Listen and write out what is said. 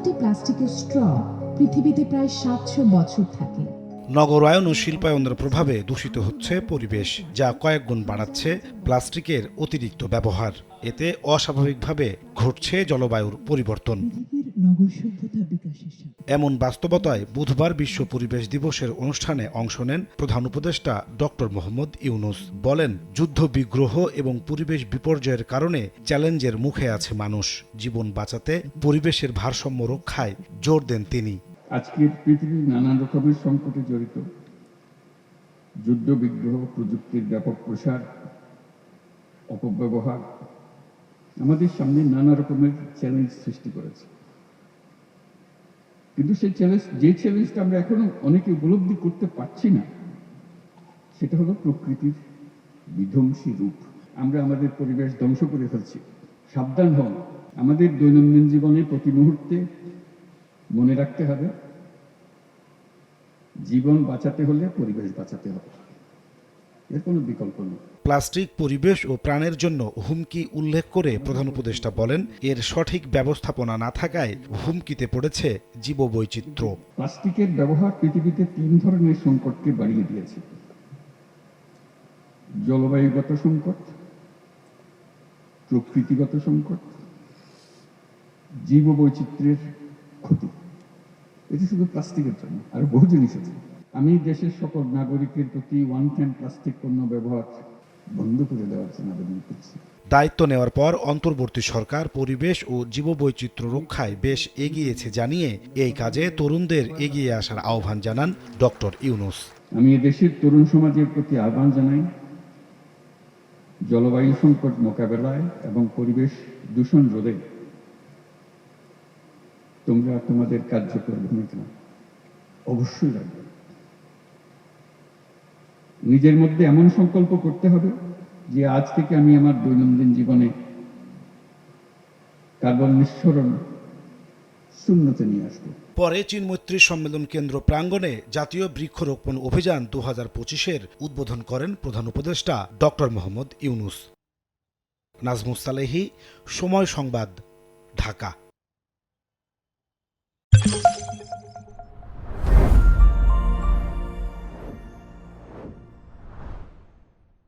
একটি প্লাস্টিকের স্ট্র পৃথিবীতে প্রায় ৭০০ বছর থাকে। নগরায়ন ও শিল্পায়নের প্রভাবে দূষিত হচ্ছে পরিবেশ, যা কয়েক গুণ বাড়াচ্ছে প্লাস্টিকের অতিরিক্ত ব্যবহার। এতে অস্বাভাবিকভাবে ঘটছে জলবায়ুর পরিবর্তন। এমন বাস্তবতায় বুধবার বিশ্ব পরিবেশ দিবসের অনুষ্ঠানে অংশ নেন প্রধান উপদেষ্টা ডক্টর মোহাম্মদ ইউনূস। বলেন, যুদ্ধ বিগ্রহ এবং পরিবেশ বিপর্যয়ের কারণে চ্যালেঞ্জের মুখে আছে মানুষ। জীবন বাঁচাতে পরিবেশের ভারসাম্য রক্ষায় জোর দেন তিনি। আজকের পৃথিবী নানান রকমের সংকটে জড়িত। যুদ্ধ বিগ্রহ, প্রযুক্তির ব্যাপক প্রসার, অপব্যবহার আমাদের সামনে নানা রকমের চ্যালেঞ্জ সৃষ্টি করেছে। কিন্তু সেই চ্যালেঞ্জটা আমরা এখনো অনেকে উপলব্ধি করতে পারছি না, সেটা হলো প্রকৃতির বিধ্বংসী রূপ। আমরা আমাদের পরিবেশ ধ্বংস করে ফেলছি। সাবধান হন। আমাদের দৈনন্দিন জীবনে প্রতি মুহূর্তে মনে রাখতে হবে, জীবন বাঁচাতে হলে পরিবেশ বাঁচাতে হবে, এর কোনো বিকল্প নেই। প্লাস্টিক পরিবেশ ও প্রাণের জন্য হুমকি উল্লেখ করে প্রধান উপদেষ্টা বলেন, এর সঠিক ব্যবস্থাপনা না থাকায় হুমকিতে পড়েছে জীববৈচিত্র্য। প্লাস্টিকের ব্যবহার পৃথিবীতে ৩ ধরনের সংকটকে বাড়িয়ে দিয়েছে: জলবায়ুগত সংকট, প্রকৃতিগত সংকট, জীববৈচিত্র্যের ক্ষতি। এটি শুধু প্লাস্টিকের জন্য, আর বহু জিনিস আছে। আমি দেশের সকল নাগরিকের প্রতি ওয়ান টাইম প্লাস্টিক পণ্য ব্যবহার বন্ধ করে দেওয়ার জন্য আবেদন করছি। দায়িত্ব নেওয়ার পর অন্তর্বর্তী সরকার পরিবেশ ও জীববৈচিত্র্য রক্ষায় বেশ এগিয়েছে জানিয়ে এই কাজে তরুণদের এগিয়ে আসার আহ্বান জানান ডক্টর ইউনূস। আমি দেশের তরুণ সমাজের প্রতি আহ্বান জানাই, জলবায়ু সংকট মোকাবেলায় এবং পরিবেশ দূষণ রোধে তোমরা তোমাদের কার্যকর ভূমিকা অবশ্যই রাখবে। নিজের মধ্যে এমন সংকল্প করতে হবে যে আজ থেকে আমি আমার দৈনন্দিন জীবনে কার্বন নিঃসরণ শূন্যতে নিয়ে আসবো। পরে চীনমৈত্রী সম্মেলন কেন্দ্র প্রাঙ্গণে জাতীয় বৃক্ষরোপণ অভিযান 2025-এর উদ্বোধন করেন প্রধান উপদেষ্টা ডক্টর মোহাম্মদ ইউনূস। নাজমুস সালেহী, সময় সংবাদ, ঢাকা।